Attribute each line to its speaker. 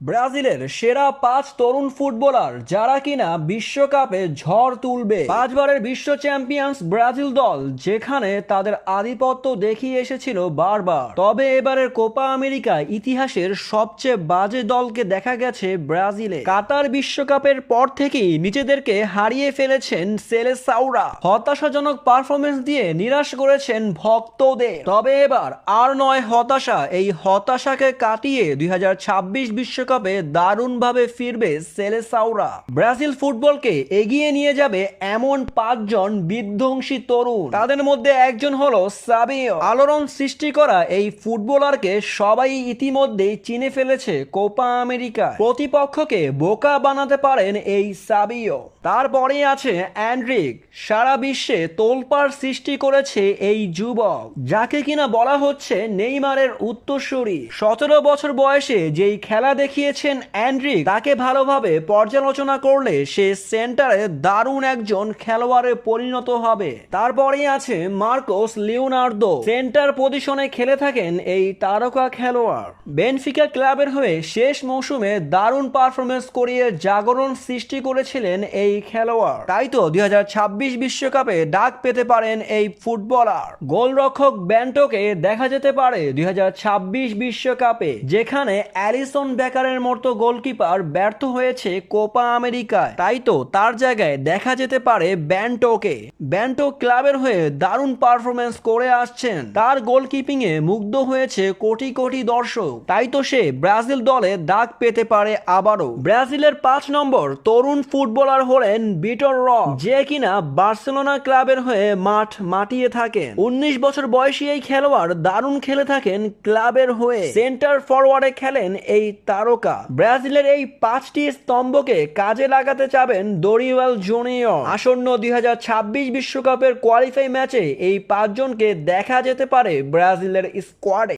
Speaker 1: ব্রাজিলের সেরা 5 তরুণ ফুটবলার যারা কিনা বিশ্বকাপে ঝড় তুলবে। 5বারের বিশ্ব চ্যাম্পিয়ন্স ব্রাজিল দল যেখানে তাদের আধিপত্য দেখিয়ে এসেছিল বারবার, তবে এবারের কোপা আমেরিকা ইতিহাসের সবচেয়ে বাজে দলকে দেখা গেছে ব্রাজিলে। কাতার বিশ্বকাপের পর থেকেই নিজেদেরকে হারিয়ে ফেলেছেন সেলেসাওরা। হতাশাজনক পারফরমেন্স দিয়ে নিরাশ করেছেন ভক্তদের। তবে এবার আর নয় হতাশা, এই হতাশাকে কাটিয়ে 2026 বিশ্বকাপে দারুণভাবে ফিরবে সেলেসাওরা। ব্রাজিল ফুটবলকে এগিয়ে নিয়ে যাবে এমন 5জন বিধ্বংসী তরুণ। তাদের মধ্যে একজন হলো সাবিও। আলোড়ন সৃষ্টি করা এই ফুটবলারকে সবাই ইতিমধ্যেই চিনে ফেলেছে কোপা আমেরিকা। প্রতিপক্ষকে বোকা বানাতে পারেন এই সাবিও। তারপরে আছে অ্যান্ড্রিক। সারা বিশ্বে তোলপাড় সৃষ্টি করেছে এই যুবক, যাকে কিনা বলা হচ্ছে নেইমারের উত্তরসূরি। 17 বছর বয়সে যেই খেলা দেখিয়েছেন অ্যান্ড্রিক, তাকে ভালোভাবে পর্যালোচনা করলে সে সেন্টারে দারুণ একজন খেলোয়াড়ে পরিণত হবে। তারপরেই আছে মার্কোস লিওনার্দো। সেন্টার পজিশনে খেলে থাকেন এই তারকা খেলোয়াড়। বেনফিকা ক্লাবের হয়ে শেষ মৌসুমে দারুণ পারফরমেন্স করিয়ে জাগরণ সৃষ্টি করেছিলেন এই খেলোয়াড়। তাই তো 2026 বিশ্বকাপে ডাক পেতে পারেন এই ফুটবলার। গোলরক্ষক ব্যান্টোকে দেখা যেতে পারে 2026 বিশ্বকাপে, যেখানে অ্যালিসন বেকারের মতো গোলকিপার ব্যর্থ হয়েছে কোপা আমেরিকায়। তাই তো তার জায়গায় দেখা যেতে পারে ব্যান্টোকে। ব্যান্টো ক্লাবের হয়ে দারুণ পারফরমেন্স করে আসছেন। তার গোলকিপিং এ মুগ্ধ হয়েছে কোটি কোটি দর্শক। তাই তো সে ব্রাজিল দলে ডাক পেতে পারে আবারও। ব্রাজিলের 5 নম্বর তরুণ ফুটবলার হলেন ভিটর রক, যে কিনা বার্সেলোনা ক্লাবের হয়ে মাঠ মাতিয়ে থাকেন। 19 বছর বয়সী এই খেলোয়াড় দারুণ খেলে থাকেন ক্লাবের হয়ে। সেন্টার ফরওয়ার্ডে খেলেন এই তারকা। ব্রাজিলের এই 5টি স্তম্ভকে কাজে লাগাতে চাবেন দরিওয়াল জুনিয়র। আসন্ন 2026 বিশ্বকাপের কোয়ালিফাই ম্যাচে এই 5 জনকে দেখা যেতে পারে ব্রাজিলের স্কোয়াডে।